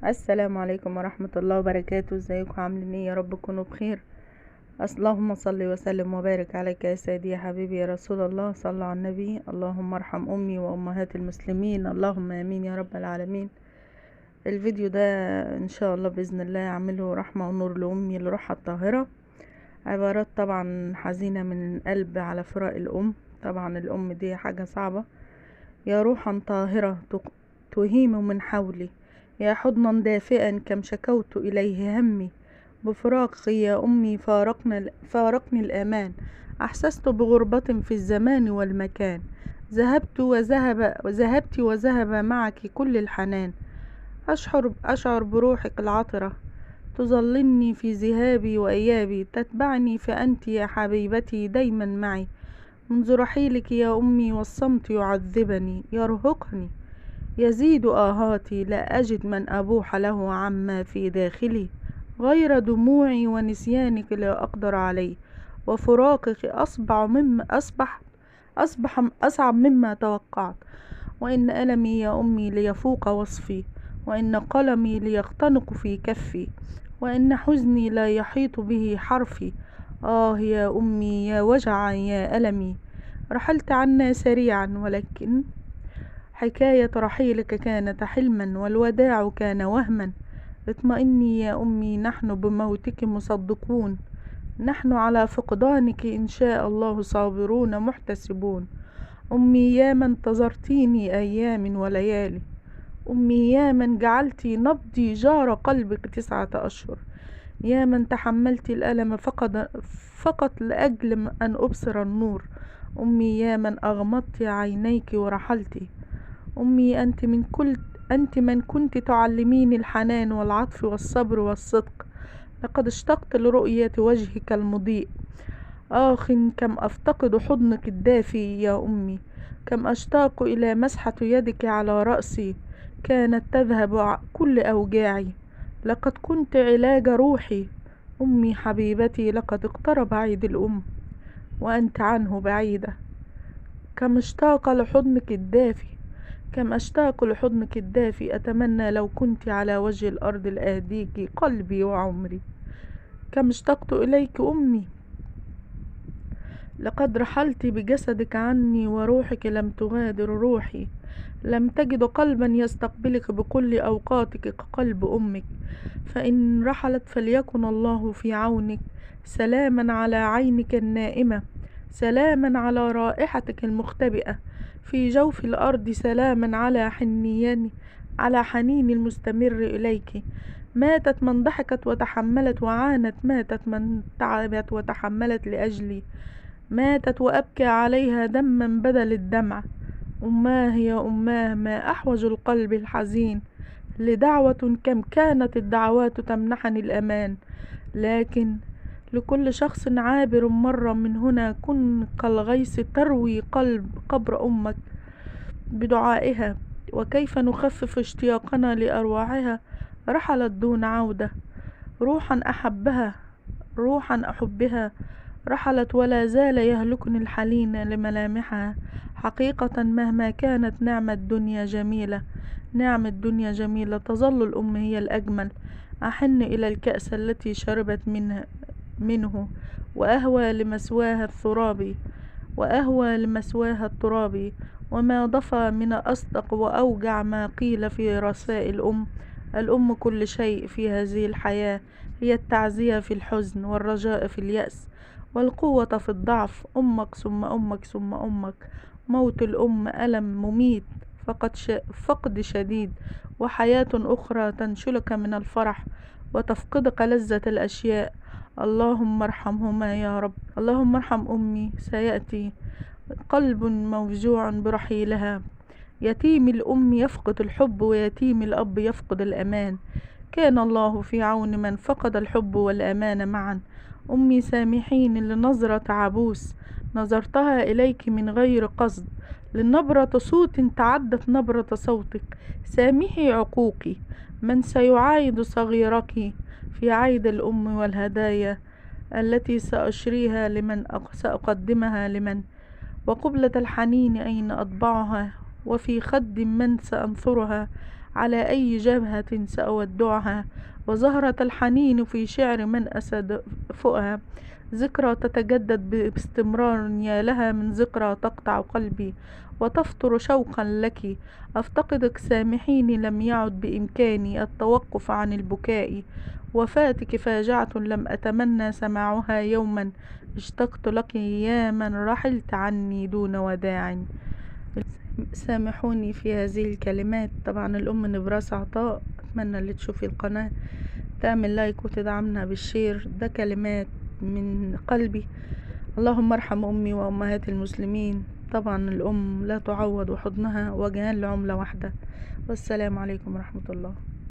السلام عليكم ورحمة الله وبركاته. ازيكم عاملين ايه؟ يا رب تكونوا بخير. اللهم صل وسلم وبارك عليك يا سيدي يا حبيبي يا رسول الله. صلى على النبي. اللهم ارحم امي وامهات المسلمين، اللهم امين يا رب العالمين. الفيديو ده ان شاء الله باذن الله اعمله رحمة ونور لامي لروحها الطاهرة. عبارات طبعا حزينة من القلب على فراق الام. طبعا الام دي حاجة صعبة. يا روحا طاهرة تهيم من حولي، يا حضنا دافئا كم شكوت إليه همي. بفراقك يا أمي فارقني الأمان. أحسست بغربة في الزمان والمكان. ذهبت وذهب معك كل الحنان. أشعر بروحك العطرة تظللني في ذهابي وإيابي، تتبعني فأنت يا حبيبتي دايما معي. منذ رحيلك يا أمي والصمت يعذبني يرهقني، يزيد آهاتي لا أجد من أبوح له عما في داخلي غير دموعي ونسيانك لا أقدر عليه. وفراقك أصبح أصعب مما توقعت. وإن ألمي يا أمي ليفوق وصفي، وإن قلمي ليختنق في كفي، وإن حزني لا يحيط به حرفي. آه يا أمي يا وجعا يا ألمي. رحلت عنا سريعا، ولكن حكاية رحيلك كانت حلما والوداع كان وهما. اطمئني يا أمي، نحن بموتك مصدقون، نحن على فقدانك إن شاء الله صابرون محتسبون. أمي يا من انتظرتيني أيام وليالي، أمي يا من جعلت نبضي جار قلبك 9 أشهر، يا من تحملت الألم فقط لأجل أن أبصر النور. أمي يا من أغمضت عينيك ورحلت. أمي أنت من كنت تعلميني الحنان والعطف والصبر والصدق. لقد اشتقت لرؤية وجهك المضيء. آخ كم أفتقد حضنك الدافي يا أمي، كم أشتاق إلى مسحة يدك على رأسي، كانت تذهب كل أوجاعي. لقد كنت علاج روحي. أمي حبيبتي، لقد اقترب عيد الأم وأنت عنه بعيدة. كم اشتاق لحضنك الدافي، كم أشتاق لحضنك الدافي. أتمنى لو كنت على وجه الأرض لأهديك قلبي وعمري. كم اشتقت إليك أمي. لقد رحلت بجسدك عني، وروحك لم تغادر روحي. لم تجد قلبا يستقبلك بكل أوقاتك كقلب أمك. فإن رحلت فليكن الله في عونك. سلاما على عينك النائمة، سلاما على رائحتك المختبئة في جوف الأرض، سلاما على حنين المستمر إليك. ماتت من ضحكت وتحملت وعانت، ماتت من تعبت وتحملت لأجلي، ماتت وأبكى عليها دما بدل الدمع. أماه يا أماه، ما أحوج القلب الحزين لدعوة، كم كانت الدعوات تمنحني الأمان. لكن لكل شخص عابر مرة من هنا، كن كالغيث تروي قبر أمك بدعائها. وكيف نخفف اشتياقنا لأرواحها. رحلت دون عودة، روحا أحبها رحلت، ولا زال يهلكني الحنين لملامحها. حقيقة مهما كانت نعم الدنيا جميلة، تظل الأم هي الأجمل. أحن إلى الكأس التي شربت منه، وأهوى لمسواها التراب. وما ضفى من أصدق وأوجع ما قيل في رسائل الأم كل شيء في هذه الحياة. هي التعزية في الحزن، والرجاء في اليأس، والقوة في الضعف. أمك ثم أمك ثم أمك. موت الأم ألم مميت، فقد شديد، وحياة أخرى تنشلك من الفرح وتفقدك لذة الأشياء. اللهم ارحمهما يا رب. اللهم ارحم أمي. سيأتي قلب موجوع برحيلها. يتيم الأم يفقد الحب، ويتيم الأب يفقد الأمان. كان الله في عون من فقد الحب والأمان معا. أمي سامحيني لنظرة عبوس نظرتها إليك من غير قصد، لنبرة صوت تعدت نبرة صوتك. سامحي عقوقي. من سيعايد صغيرك في عيد الأم والهدايا التي سأقدمها لمن. وقبلة الحنين أين أطبعها، وفي خد من سأنثرها. على أي جبهة سأودعها، وزهرة الحنين في شعر من أسد فؤها. ذكرى تتجدد باستمرار، يا لها من ذكرى تقطع قلبي وتفطر شوقا لك. أفتقدك سامحيني، لم يعد بإمكاني التوقف عن البكاء. وفاتك فاجعة لم أتمنى سماعها يوما، اشتقت لك يا من رحلت عني دون وداع. سامحوني في هذه الكلمات. طبعا الأم نبراس عطاء. أتمنى اللي تشوفي القناة تعمل لايك وتدعمنا بالشير. ده كلمات من قلبي. اللهم ارحم أمي وأمهات المسلمين. طبعا الأم لا تعوض، وحضنها وجهان لعملة واحدة. والسلام عليكم ورحمة الله.